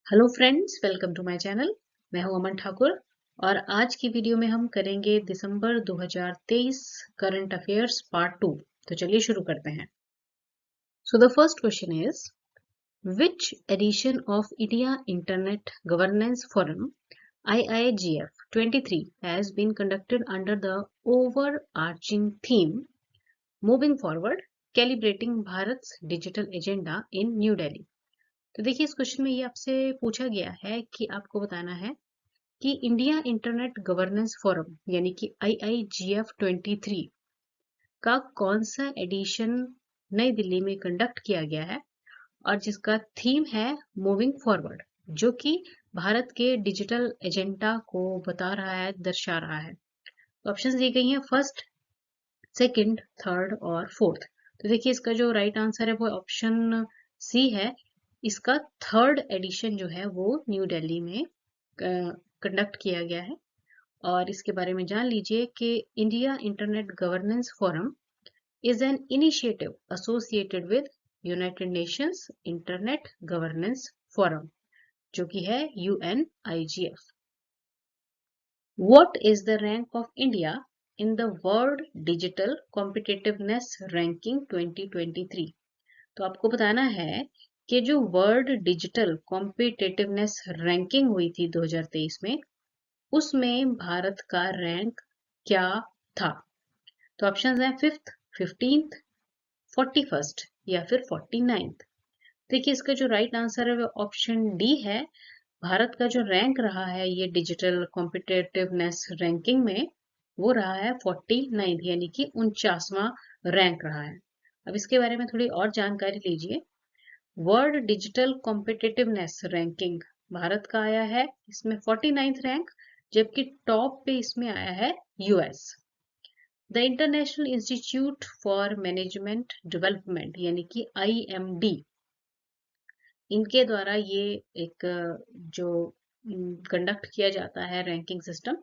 Hello friends, welcome to my channel. मैं हूं अमन ठाकुर और आज की वीडियो में हम करेंगे दिसंबर 2023 करंट अफेयर्स पार्ट 2। तो चलिए शुरू करते हैं। So the first question is, which edition of India internet governance forum IIGF 23 has been conducted under the overarching theme moving forward calibrating Bharat's digital agenda in New Delhi। तो देखिए, इस question में ये आपसे पूछा गया है कि आपको बताना है कि इंडिया इंटरनेट गवर्नेंस फोरम यानी कि IIGF 23 का कौन सा एडिशन नई दिल्ली में कंडक्ट किया गया है और जिसका थीम है मूविंग फॉरवर्ड, जो कि भारत के डिजिटल एजेंडा को बता रहा है, दर्शा रहा है। तो ऑप्शन दी गई हैं फर्स्ट, सेकंड, थर्ड और फोर्थ। तो देखिए, इसका जो राइट आंसर है वो ऑप्शन सी है। इसका थर्ड एडिशन जो है वो न्यू दिल्ली में कंडक्ट किया गया है। और इसके बारे में जान लीजिए कि India internet governance forum is an initiative associated with United Nations internet governance forum, जो कि है UNIGF। What is the rank of India in the World Digital Competitiveness Ranking 2023? तो आपको बताना है कि जो वर्ल्ड डिजिटल कॉम्पिटिटिवनेस रैंकिंग हुई थी 2023 में, उसमें भारत का रैंक क्या था। तो ऑप्शंस हैं फिफ्थ, 15th, 41st या फिर 49th। देखिए, इसका जो राइट आंसर है वो ऑप्शन डी है। भारत का जो रैंक रहा है ये डिजिटल कॉम्पिटिटिवनेस रैंकिंग में, वो रहा है 49 यानी कि 49वां रैंक रहा है। अब इसके बारे में थोड़ी और जानकारी लीजिए। World digital competitiveness ranking Bharat का आया है इसमें 49th रैंक, जबकि टॉप पे इसमें आया है US। The international institute for management development यानी कि IMD, इनके द्वारा ये एक जो कंडक्ट किया जाता है रैंकिंग सिस्टम,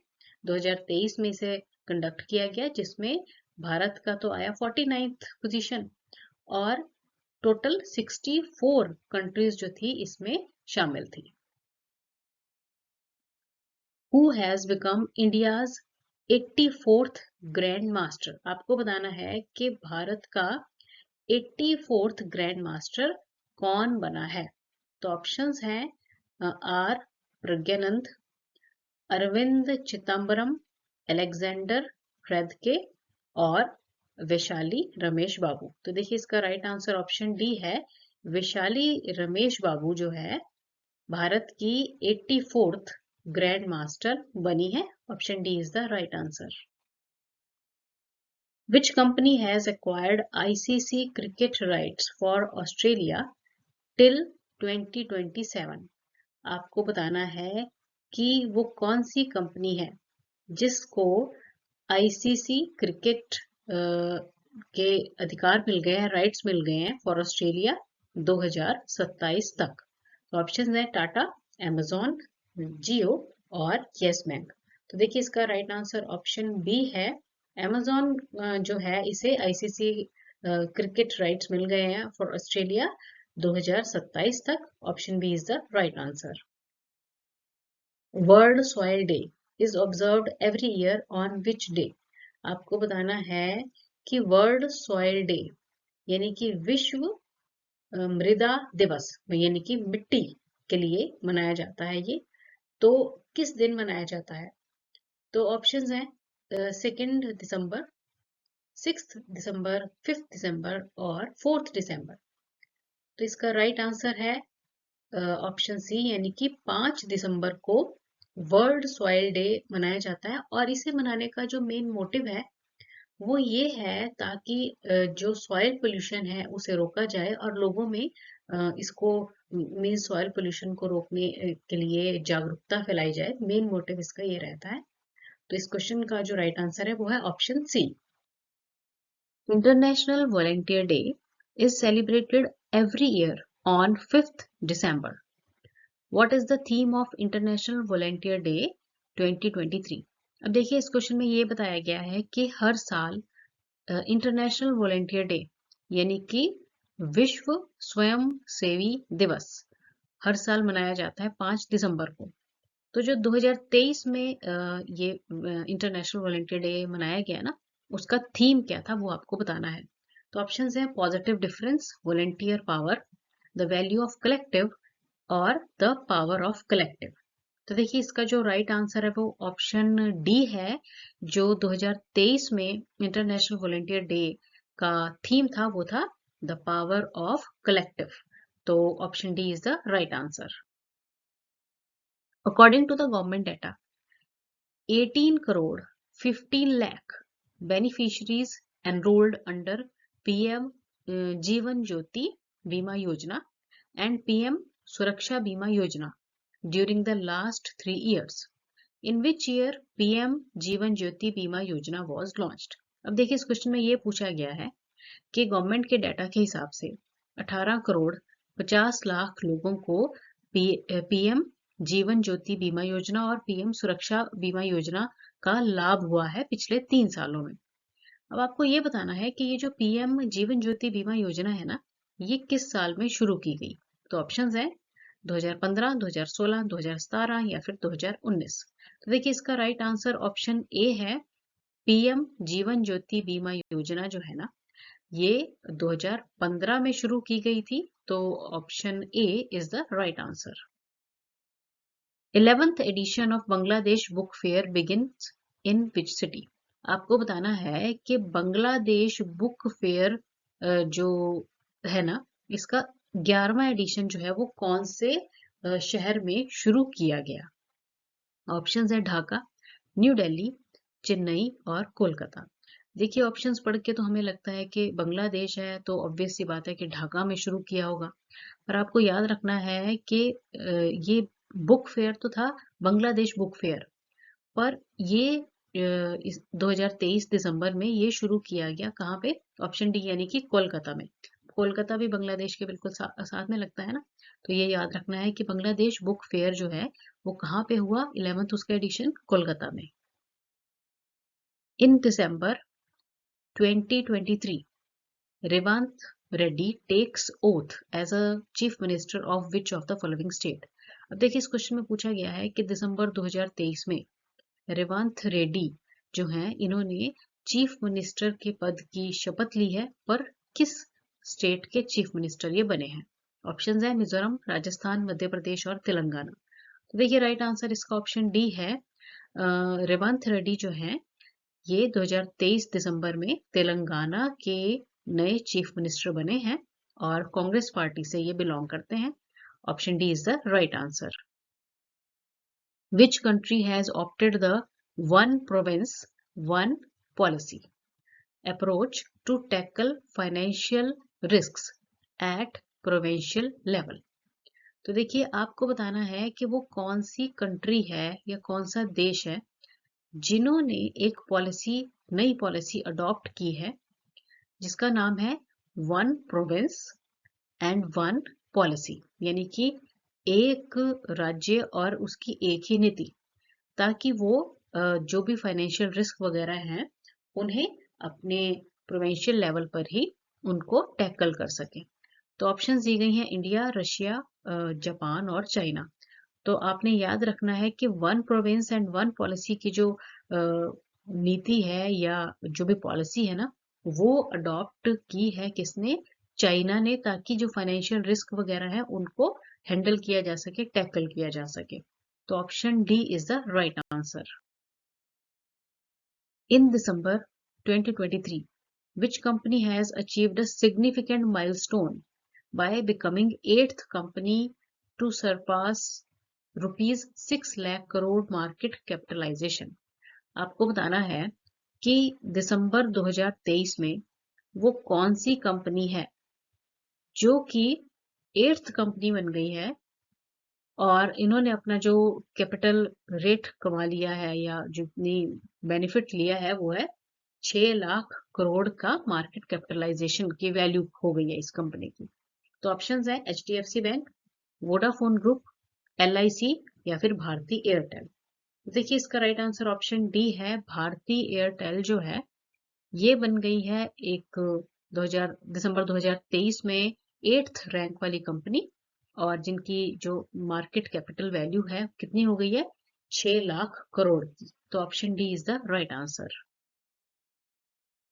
2023 में इसे कंडक्ट किया गया, जिसमें भारत का तो आया 49th पोजीशन और टोटल 64 कंट्रीज जो थी इसमें शामिल थी। Who has become India's 84th grand master? आपको बताना है कि भारत का 84th ग्रैंड मास्टर कौन बना है। तो ऑप्शंस हैं आर प्रज्ञानंद, अरविंद चिदम्बरम, अलेक्जेंडर फ्रेदके और वैशाली रमेश बाबू। तो देखिए, इसका राइट आंसर ऑप्शन डी है। वैशाली रमेश बाबू जो है भारत की 84th ग्रैंड मास्टर बनी है। Option D is the right answer. Which company has acquired ICC cricket rights for Australia till 2027? आपको बताना है कि वो कौन सी कंपनी है जिसको ICC क्रिकेट के अधिकार मिल गए हैं, राइट्स मिल गए हैं फॉर ऑस्ट्रेलिया 2027 तक। तो ऑप्शन है टाटा, Amazon, जियो और यस बैंक। तो देखिए, इसका राइट आंसर ऑप्शन बी है। Amazon जो है इसे ICC क्रिकेट राइट्स मिल गए हैं फॉर ऑस्ट्रेलिया 2027 तक। Option B is the right answer. World soil day is observed every year on which day? आपको बताना है कि वर्ल्ड सॉइल डे यानी कि विश्व मृदा दिवस यानी कि मिट्टी के लिए मनाया जाता है ये, तो किस दिन मनाया जाता है? तो ऑप्शंस हैं 2 दिसंबर, 6 दिसंबर, 5 दिसंबर और 4 दिसंबर। तो इसका राइट आंसर है ऑप्शन सी यानी कि 5 दिसंबर को वर्ल्ड सॉइल डे मनाया जाता है। और इसे मनाने का जो मेन मोटिव है वो ये है ताकि जो सॉइल पोल्यूशन है उसे रोका जाए और लोगों में इसको मीन सॉइल पोल्यूशन को रोकने के लिए जागरूकता फैलाई जाए। मेन मोटिव इसका ये रहता है। तो इस क्वेश्चन का जो राइट आंसर है वो है option C. International volunteer day is celebrated every year on 5th December. What is the theme of International Volunteer Day 2023? अब देखिए, इस क्वेश्चन में ये बताया गया है कि हर साल इंटरनेशनल वॉलंटियर डे यानी कि विश्व स्वयं सेवी दिवस हर साल मनाया जाता है 5 दिसंबर को। तो जो 2023 में ये इंटरनेशनल वॉलंटियर डे मनाया गया ना, उसका थीम क्या था वो आपको बताना है। तो ऑप्शंस हैं positive difference, volunteer power, the value of collective और द पावर ऑफ कलेक्टिव। तो देखिए इसका जो राइट आंसर है वो ऑप्शन डी है। जो 2023 में इंटरनेशनल वॉलंटियर डे का थीम था वो था द पावर ऑफ कलेक्टिव। तो option D is the right answer. According to the government data, 18 crore 15 lakh beneficiaries enrolled under PM Jeevan Jyoti Bima Yojana and PM Suraksha Bima Yojana during the last 3 years. In which year PM Jeevan Jyoti Bima Yojana was launched? अब देखिए इस question में ये पूछा गया है कि government के डाटा के हिसाब से 18 करोड़ 50 लाख लोगों को पीएम जीवन ज्योति बीमा योजना और पीएम सुरक्षा बीमा योजना का लाभ हुआ है पिछले 3 सालों में। अब आपको ये बताना है कि ये जो पीएम जीवन ज्योति बीमा योजना है ना, ये किस साल में शुरू की गई। तो ऑप्शंस हैं 2015, 2016, 2017 या फिर 2019। तो देखिए इसका राइट आंसर ऑप्शन ए है। पीएम जीवन ज्योति बीमा योजना जो है ना, ये 2015 में शुरू की गई थी। तो option A is the right answer. 11th edition of Bangladesh book fair begins in which city? आपको बताना है कि बांग्लादेश बुक फेयर जो है ना, इसका 11वां एडिशन जो है वो कौन से शहर में शुरू किया गया। ऑप्शंस है ढाका, न्यू दिल्ली, चेन्नई और कोलकाता। देखिए ऑप्शंस पढ़ के तो हमें लगता है कि बांग्लादेश है तो ऑब्वियस सी बात है कि ढाका में शुरू किया होगा। पर आपको याद रखना है कि ये बुक फेयर तो था बांग्लादेश बुक फेयर, पर ये 2023 दिसंबर में ये शुरू किया गया कहाँ पे? ऑप्शन डी यानी कि कोलकाता में। कोलकाता भी बांग्लादेश के बिल्कुल साथ में लगता है ना। तो ये याद रखना है कि बांग्लादेश बुक फेयर जो है वो कहाँ पे हुआ, 11th उसका एडिशन कोलकाता में। इन December 2023, Revanth Reddy takes oath as a chief minister of which of the following state? अब देखिए इस क्वेश्चन में पूछा गया है कि दिसंबर 2023 में रेवांथ रेड्डी जो हैं इन्होंने चीफ मिनिस्टर के पद की शपथ ली है, पर किस स्टेट के चीफ मिनिस्टर ये बने हैं। ऑप्शंस है मिजोरम, राजस्थान, मध्य प्रदेश और तेलंगाना। तो देखिए राइट आंसर इसका ऑप्शन डी है। रेवांथ रेड्डी जो हैं ये 2023 दिसंबर में तेलंगाना के नए चीफ मिनिस्टर बने हैं और कांग्रेस पार्टी से ये बिलोंग करते हैं। Option D is the right answer. Which country has opted the one province one policy approach to tackle financial risks at provincial level? तो देखिए आपको बताना है कि वो कौन सी कंट्री है या कौन सा देश है जिन्होंने एक नई पॉलिसी अडॉप्ट की है जिसका नाम है one province and one policy, यानी कि एक राज्य और उसकी एक ही नीति, ताकि वो जो भी फाइनेंशियल रिस्क वगैरह हैं उन्हें अपने प्रोविंशियल लेवल पर ही उनको टैकल कर सके। तो ऑप्शन दी गई हैं इंडिया, रशिया, जापान और चाइना। तो आपने याद रखना है कि one province and one policy की जो नीति है या जो भी पॉलिसी है ना, वो अडॉप्ट की है किसने? चाइना ने, ताकि जो फाइनेंशियल रिस्क वगैरह है उनको हैंडल किया जा सके, टैकल किया जा सके। तो option D is the right answer. In December 2023, which company has achieved a significant milestone by becoming 8th company to surpass ₹6 lakh crore market capitalization? आपको बताना है कि दिसंबर 2023 में वो कौन सी कंपनी है जो कि 8th कंपनी बन गई है और इन्होंने अपना जो कैपिटल रेट कमा लिया है या जितनी बेनिफिट लिया है वो है 6 लाख करोड़ का मार्केट कैपिटलाइजेशन की वैल्यू हो गई है इस कंपनी की। तो ऑप्शंस है HDFC bank, Vodafone group, LIC या फिर भारती एयरटेल। देखिए इसका राइट आंसर ऑप्शन डी है। भारती एयरटेल जो है ये बन गई है एक दिसंबर 2023 में 8th रैंक वाली कंपनी और जिनकी जो मार्केट कैपिटल वैल्यू है कितनी हो गई है, 6 लाख करोड़ की। तो option D is the right answer.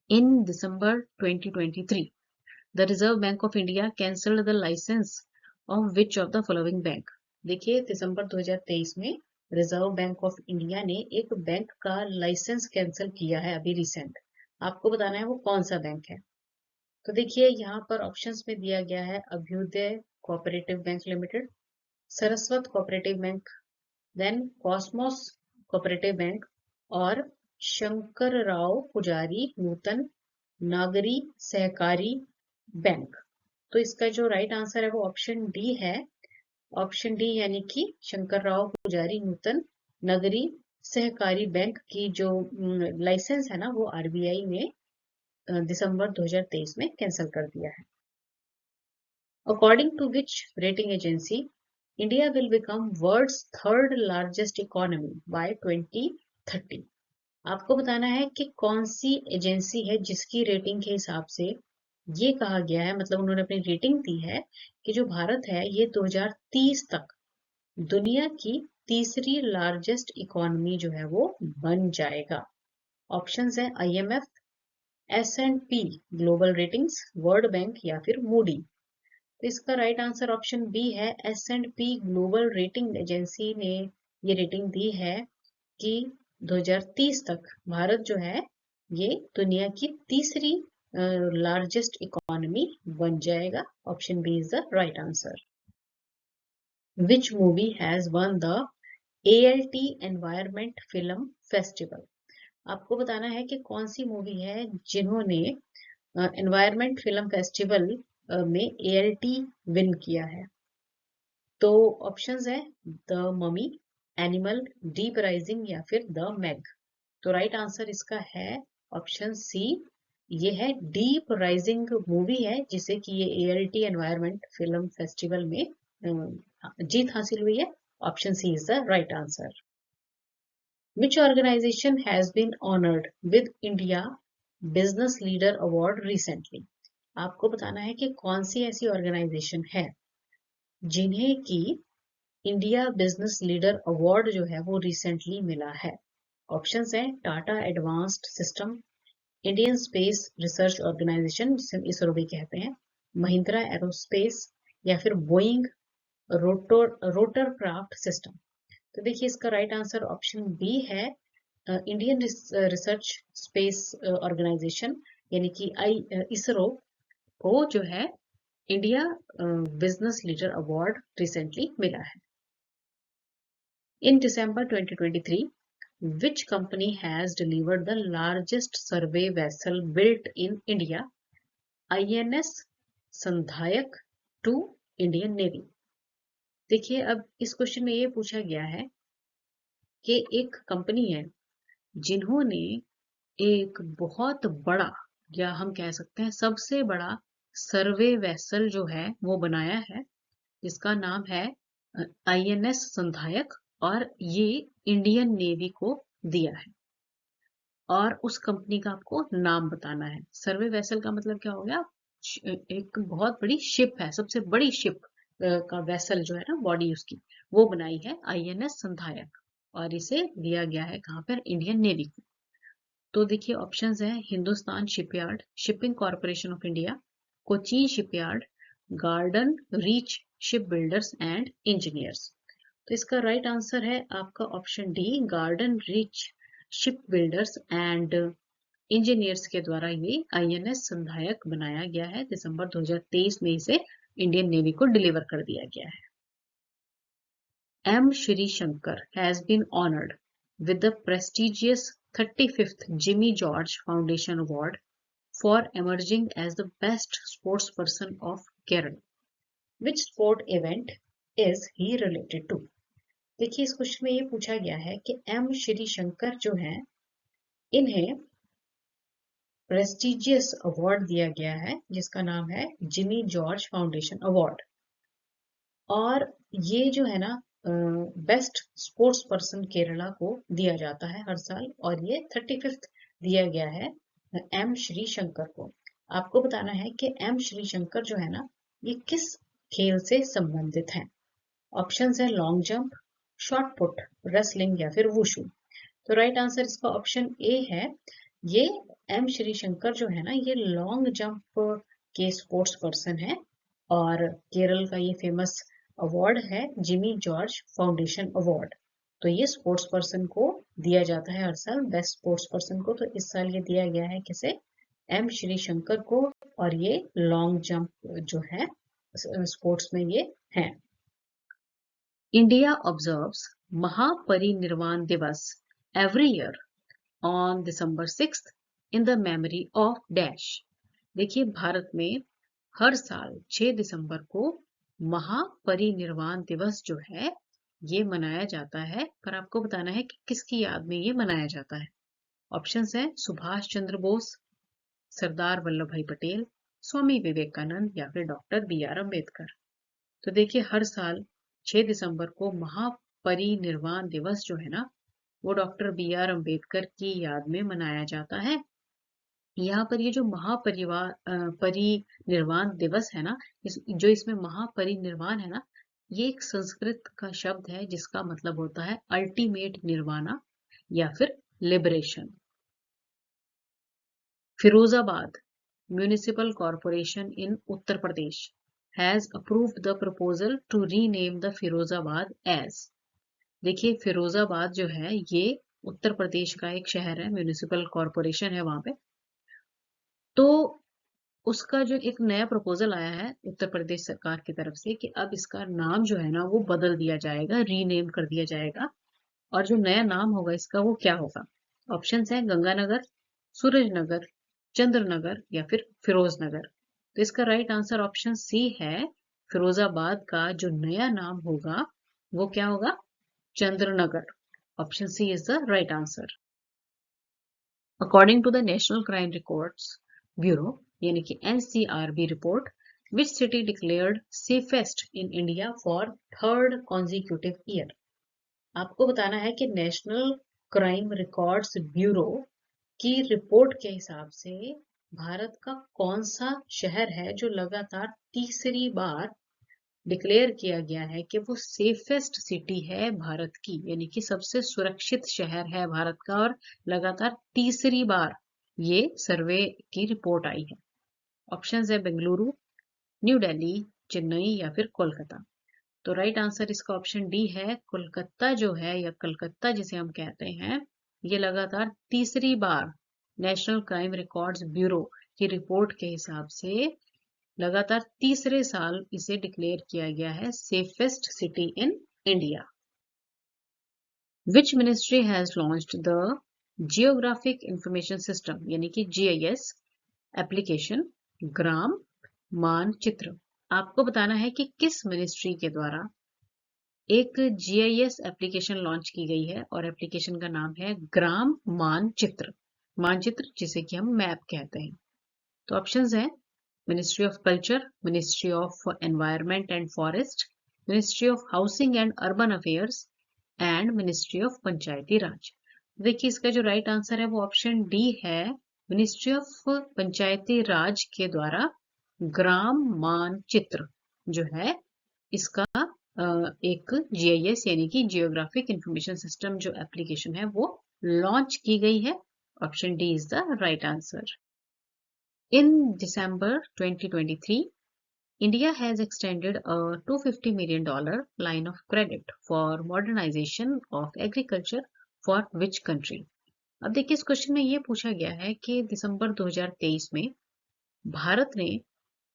In December 2023 the Reserve Bank of India cancelled the licence of which of the following bank. देखिए दिसंबर 2023 में रिजर्व बैंक ऑफ इंडिया ने एक बैंक का लाइसेंस कैंसिल किया है अभी रिसेंट। आपको बताना है वो कौन सा बैंक है। तो देखिए यहाँ पर ऑप्शंस में दिया गया है Abhyudaya cooperative bank limited, Saraswat cooperative bank, then Cosmos cooperative bank और शंकरराव पुजारी नूतन नागरी सहकारी बैंक। तो इसका जो राइट आंसर है वो ऑप्शन डी है। ऑप्शन डी यानी कि शंकरराव पुजारी नूतन नगरी सहकारी बैंक की जो लाइसेंस है ना वो आरबीआई ने दिसंबर 2023 में कैंसिल कर दिया है। According to which rating agency India will become world's third largest economy by 2030। आपको बताना है कि कौन सी एजेंसी है जिसकी रेटिंग के हिसाब से ये कहा गया है, मतलब उन्होंने अपनी रेटिंग दी है कि जो भारत है ये 2030 तक दुनिया की तीसरी लार्जेस्ट इकोनॉमी जो है वो बन जाएगा। ऑप्शंस है IMF, S&P global ratings, world bank या फिर मूडी। तो इसका राइट आंसर ऑप्शन बी है। S&P ग्लोबल रेटिंग एजेंसी ने ये रेटिंग दी है कि 2030 तक भारत जो है ये दुनिया की तीसरी लार्जेस्ट इकोनॉमी बन जाएगा। Option B is the right answer. Which movie has won the ALT environment film festival. आपको बताना है कि कौन सी मूवी है जिन्होंने एनवायरमेंट फिल्म फेस्टिवल में ALT विन किया है। तो ऑप्शंस है the mummy, animal, deep rising या फिर द मैग। तो राइट आंसर इसका है ऑप्शन सी, ये है डीप राइजिंग मूवी है जिसे कि ये ALT एनवायरमेंट फिल्म फेस्टिवल में जीत हासिल हुई है। Option C is the right answer. Which organisation has been honoured with India business leader award recently. आपको बताना है कि कौन सी ऐसी ऑर्गेनाइजेशन है जिन्हें की इंडिया बिजनेस लीडर अवार्ड जो है वो रिसेंटली मिला है। ऑप्शंस हैं Tata advanced system, Indian space research organisation जिसे इसरो भी कहते हैं, महिंद्रा एरोस्पेस या फिर बोइंग रोटर क्राफ्ट सिस्टम। तो देखिए इसका राइट आंसर ऑप्शन बी है, इंडियन रिसर्च स्पेस ऑर्गेनाइजेशन यानी कि इसरो को जो है India business leader award recently मिला है। इन December 2023 which company has delivered the largest survey vessel built in India, INS संधायक to Indian Navy। देखिए अब इस क्वेश्चन में ये पूछा गया है कि एक कंपनी है जिन्होंने एक बहुत बड़ा या हम कह सकते हैं सबसे बड़ा सर्वे वेसल जो है वो बनाया है जिसका नाम है INS संधायक और ये इंडियन नेवी को दिया है। और उस कंपनी का आपको नाम बताना है। सर्वे वेसल का मतलब क्या हो गया, एक बहुत बड़ी शिप है, सबसे बड़ी शिप का वेसल जो है ना बॉडी उसकी वो बनाई है INS संधायक और इसे दिया गया है कहाँ पर, इंडियन नेवी को। तो देखिए ऑप्शंस हैं Hindustan shipyard, shipping corporation of India, Cochin shipyard, garden reach ship builders and engineers. तो इसका राइट आंसर है आपका option D, garden reach ship builders and engineers के द्वारा ये INS संधायक बनाया गया है। दिसंबर 2023 में इसे इंडियन नेवी को डिलीवर कर दिया गया है। M. Shri Shankar has been honored with the prestigious 35th Jimmy George Foundation Award for emerging as the best sportsperson of Kerala. Which sport event is he related to? देखिए इस question में ये पूछा गया है कि M. श्री शंकर जो हैं इन्हें प्रेस्टिजियस अवार्ड दिया गया है जिसका नाम है जिमी जॉर्ज फाउंडेशन अवार्ड और ये जो है ना बेस्ट स्पोर्ट्स पर्सन केरला को दिया जाता है हर साल और ये 35th दिया गया है M. श्री शंकर को। आपको बताना है कि M. श्री शंकर जो है ना ये किस खेल से संबंधित हैं। ऑप्शंस है long jump, shot put, wrestling या फिर वुशु। तो राइट आंसर इसका ऑप्शन ए है। ये एम श्री शंकर जो है ना, ये लॉन्ग जंप के स्पोर्ट्स पर्सन है और केरल का ये फेमस अवार्ड है जिमी जॉर्ज फाउंडेशन अवार्ड। तो ये स्पोर्ट्स पर्सन को दिया जाता है हर साल, बेस्ट स्पोर्ट्स पर्सन को। तो इस साल ये दिया गया है किसे? एम श्री शंकर को। और ये लॉन्ग जंप जो है स्पोर्ट्स में ये है। इंडिया ऑब्जर्व्स महापरिनिर्वाण दिवस every year on December 6th in the memory of dash। देखिए भारत में हर साल 6 दिसंबर को महापरिनिर्वाण दिवस जो है ये मनाया जाता है, पर आपको बताना है कि किसकी याद में ये मनाया जाता है। ऑप्शंस हैं सुभाष चंद्र बोस, सरदार वल्लभ भाई पटेल, स्वामी विवेकानंद या फिर डॉक्टर बी आर अम्बेडकर। तो देखिए हर साल 6 दिसंबर को महापरिनिर्वाण दिवस जो है ना, वो डॉक्टर बी आर अम्बेडकर की याद में मनाया जाता है। यहाँ पर ये जो परिनिर्वाण दिवस है ना, जो इसमें महापरिनिर्वाण है ना, ये एक संस्कृत का शब्द है जिसका मतलब होता है अल्टीमेट निर्वाणा या फिर liberation. Firozabad municipal corporation in Uttar Pradesh has approved the proposal to rename the Firozabad as. देखिए फिरोजाबाद जो है ये उत्तर प्रदेश का एक शहर है, म्युनिसिपल कॉर्पोरेशन है वहां पे। तो उसका जो एक नया प्रपोजल आया है उत्तर प्रदेश सरकार की तरफ से कि अब इसका नाम जो है ना वो बदल दिया जाएगा, रीनेम कर दिया जाएगा। और जो नया नाम होगा इसका वो क्या होगा? ऑप्शंस है गंगानगर, सूरजनगर, चंद्रनगर या फिर फिरोजनगर। तो इसका राइट आंसर ऑप्शन सी है। फिरोजाबाद का जो नया नाम होगा वो क्या होगा? Chandranagar. Option C is the right answer. According to the national crime records bureau यानी कि NCRB report, which city declared safest in India for third consecutive year. आपको बताना है कि नेशनल क्राइम रिकॉर्ड्स ब्यूरो की रिपोर्ट के हिसाब से भारत का कौन सा शहर है जो लगातार तीसरी बार डिक्लेयर किया गया है कि वो सेफेस्ट सिटी है भारत की, यानी कि सबसे सुरक्षित शहर है भारत का, और लगातार तीसरी बार ये सर्वे की रिपोर्ट आई है। ऑप्शंस है बेंगलुरु, न्यू दिल्ली, चेन्नई या फिर कोलकाता। तो राइट आंसर इसका ऑप्शन डी है। कोलकाता जो है या कलकत्ता जिसे हम कहते हैं, ये लगातार तीसरी बार नेशनल क्राइम रिकॉर्ड्स ब्यूरो की रिपोर्ट के हिसाब से लगातार तीसरे साल इसे डिक्लेयर किया गया है safest city in India. Which ministry has launched the geographic information system यानी कि GIS एप्लीकेशन ग्राम मानचित्र। आपको बताना है कि किस मिनिस्ट्री के द्वारा एक GIS एप्लीकेशन लॉन्च की गई है और एप्लीकेशन का नाम है ग्राम मानचित्र, मानचित्र जिसे कि हम मैप कहते हैं। तो ऑप्शंस हैं ministry of culture, ministry of environment and forest, ministry of housing and urban affairs and ministry of panchayati raj. देखिए इसका जो राइट आंसर है वो ऑप्शन डी है। मिनिस्ट्री ऑफ पंचायती राज के द्वारा ग्राम मानचित्र जो है इसका एक GIS यानी कि जियोग्राफिक इंफॉर्मेशन सिस्टम जो एप्लीकेशन है वो लॉन्च की गई है। Option D is the right answer. In December 2023, India has extended a $250 million line of credit for modernization of agriculture for which country? अब देखिए इस क्वेश्चन में ये पूछा गया है कि दिसंबर 2023 में भारत ने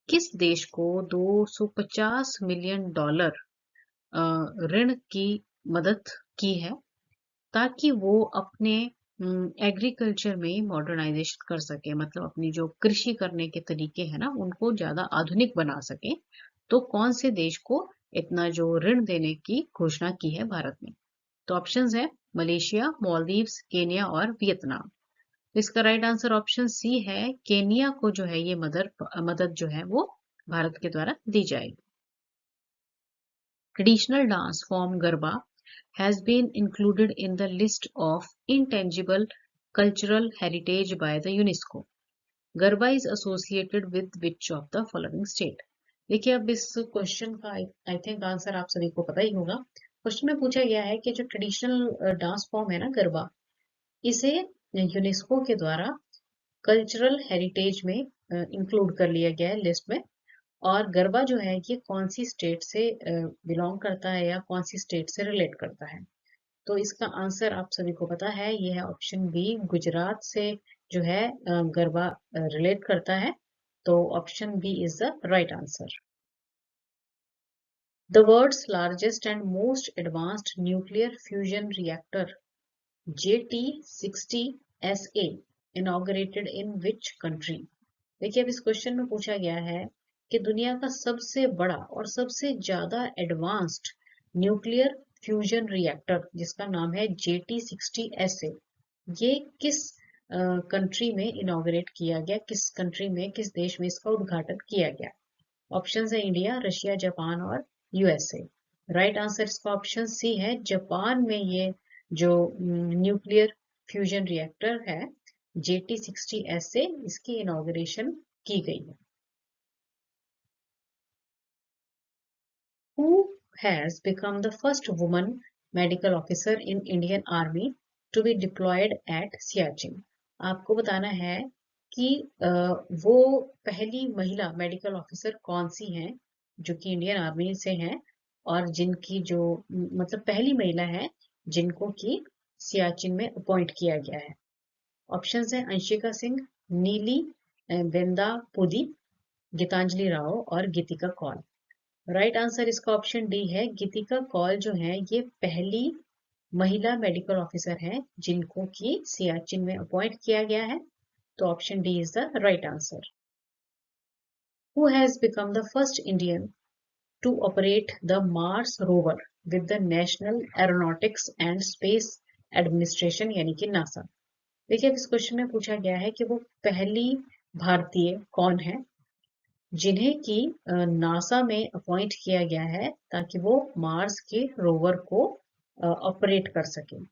किस देश को $250 मिलियन ऋण की मदद की है ताकि वो अपने एग्रीकल्चर में मॉडर्नाइजेशन कर सके, मतलब अपनी जो कृषि करने के तरीके हैं ना उनको ज्यादा आधुनिक बना सके। तो कौन से देश को इतना जो ऋण देने की घोषणा की है भारत ने? तो ऑप्शंस है मलेशिया, मालदीव्स, केनिया और वियतनाम। तो इसका राइट आंसर ऑप्शन सी है। केनिया को जो है ये मदद जो है वो भारत के द्वारा दी जाएगी। Traditional dance form garba has been included in the list of intangible cultural heritage by the UNESCO. Garba is associated with which of the following state? देखिए अब इस क्वेश्चन का आई थिंक आंसर आप सभी को पता ही होगा। क्वेश्चन में पूछा गया है कि जो ट्रेडिशनल डांस फॉर्म है ना गरबा, इसे यूनेस्को के द्वारा कल्चरल हेरिटेज में इंक्लूड कर लिया गया है लिस्ट में। और गरबा जो है ये कौन सी स्टेट से बिलोंग करता है या कौन सी स्टेट से रिलेट करता है? तो इसका आंसर आप सभी को पता है, ये है ऑप्शन बी, गुजरात से जो है गरबा रिलेट करता है। तो option B is the right answer. The world's largest and most advanced nuclear fusion reactor JT60SA inaugurated in which country? देखिए अब इस क्वेश्चन में पूछा गया है कि दुनिया का सबसे बड़ा और सबसे ज्यादा एडवांस्ड न्यूक्लियर फ्यूजन रिएक्टर जिसका नाम है JT60SA, ये किस कंट्री में इनॉग्रेट किया गया, किस कंट्री में, किस देश में इसका उद्घाटन किया गया? ऑप्शन है इंडिया, रशिया, जापान और यूएसए। राइट आंसर इसका ऑप्शन सी है, जापान में ये जो न्यूक्लियर फ्यूजन रिएक्टर है JT60S से इसकी इनॉग्रेशन की गई है। Who has become the first woman medical officer in Indian Army to be deployed at Siachen? आपको बताना है कि वो पहली महिला मेडिकल ऑफिसर कौन सी हैं जो कि इंडियन आर्मी से हैं और जिनकी जो मतलब पहली महिला है जिनको कि सियाचिन में अपॉइंट किया गया है। ऑप्शंस हैं अंशिका सिंह, नीली वेंदा पुदी, गीतांजलि राव और गीतिका कौल। राइट आंसर इसका ऑप्शन डी है, गीतिका कौल जो है ये पहली महिला मेडिकल ऑफिसर है जिनको कि सियाचिन में अपॉइंट किया गया है। तो option D is the right answer. Who has become the first Indian to operate the Mars rover with the National Aeronautics and Space Administration यानी कि नासा? देखिए इस क्वेश्चन में पूछा गया है कि वो पहली भारतीय कौन है जिन्हें कि नासा में अपॉइंट किया गया है ताकि वो मार्स के रोवर को ऑपरेट कर सके।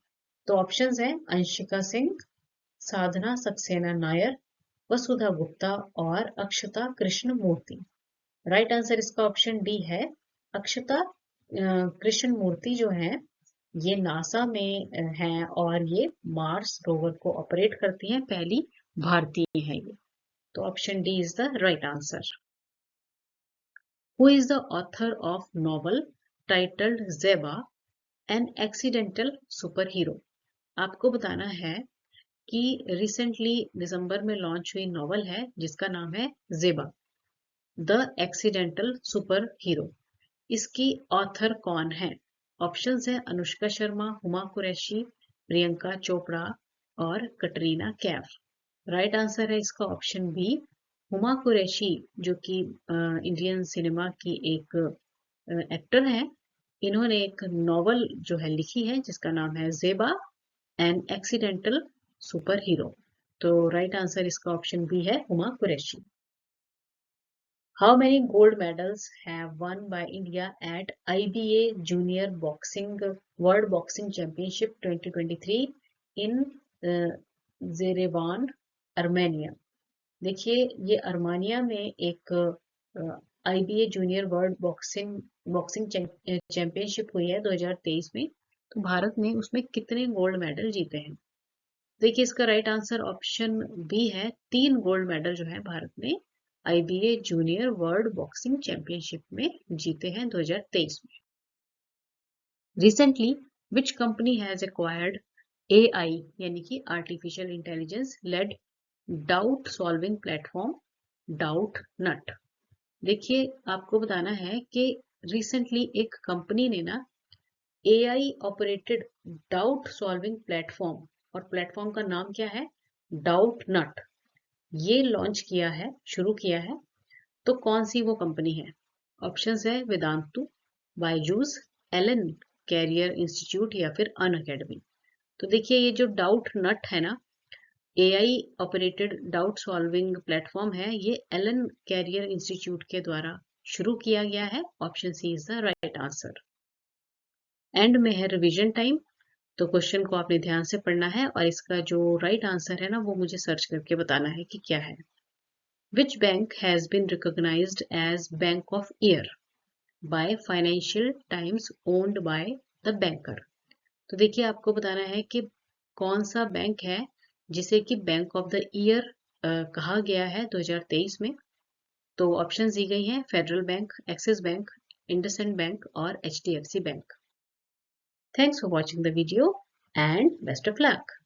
तो ऑप्शंस हैं अंशिका सिंह, साधना सक्सेना नायर, वसुधा गुप्ता और अक्षता कृष्ण मूर्ति। राइट आंसर इसका ऑप्शन डी है, अक्षता कृष्ण मूर्ति जो है ये नासा में हैं और ये मार्स रोवर को ऑपरेट करती हैं, पहली भारतीय है ये। तो option D is the right answer. Who is the author of novel titled Zeba an accidental super hero? आपको बताना है कि रिसेंटली दिसंबर में लॉन्च हुई नॉवल है जिसका नाम है Zeba the accidental super hero. इसकी ऑथर कौन है? ऑप्शंस है अनुष्का शर्मा, हुमा कुरैशी, प्रियंका चोपड़ा और कटरीना कैफ। राइट आंसर है इसका ऑप्शन बी, हुमा कुरैशी जो कि इंडियन सिनेमा की एक एक्टर है। इन्होंने एक नॉवल जो है लिखी है जिसका नाम है Zeba an accidental super hero. तो राइट आंसर इसका ऑप्शन बी है, Huma Qureshi. How many gold medals have won by India at IBA Junior Boxing World Boxing Championship 2023 in Yerevan, Armenia? देखिए ये अर्मानिया में एक IBA junior world boxing championship हुई है 2023 में। तो भारत ने उसमें कितने गोल्ड मेडल जीते हैं? देखिए इसका राइट आंसर ऑप्शन बी है, 3 गोल्ड मेडल जो है भारत ने IBA junior world boxing championship में जीते हैं 2023 में। Recently which company has acquired AI यानी कि artificial intelligence led doubt solving platform Doubtnut? देखिए आपको बताना है कि रिसेंटली एक कंपनी ने ना AI operated doubt solving platform, और प्लेटफॉर्म का नाम क्या है? डाउट नट, ये लॉन्च किया है, शुरू किया है। तो कौन सी वो कंपनी है? ऑप्शंस है वेदांतु, बायजूस, एलन कैरियर इंस्टीट्यूट या फिर अन अकेडमी। तो देखिए ये जो डाउट नट है ना, AI operated doubt solving platform है, ये एलन कैरियर इंस्टीट्यूट के द्वारा शुरू किया गया है। Option C is the right answer. End में है रिवीजन टाइम, तो क्वेश्चन को आपने ध्यान से पढ़ना है और इसका जो राइट आंसर है ना वो मुझे सर्च करके बताना है कि क्या है। Which bank has been recognized as Bank of Year by Financial Times owned by the banker? तो देखिए आपको बताना है कि कौन सा बैंक है जिसे कि बैंक ऑफ द ईयर कहा गया है 2023 में। तो ऑप्शन दी गई हैं federal bank, axis bank, IndusInd bank और HDFC bank. Thanks for watching the video and best of luck.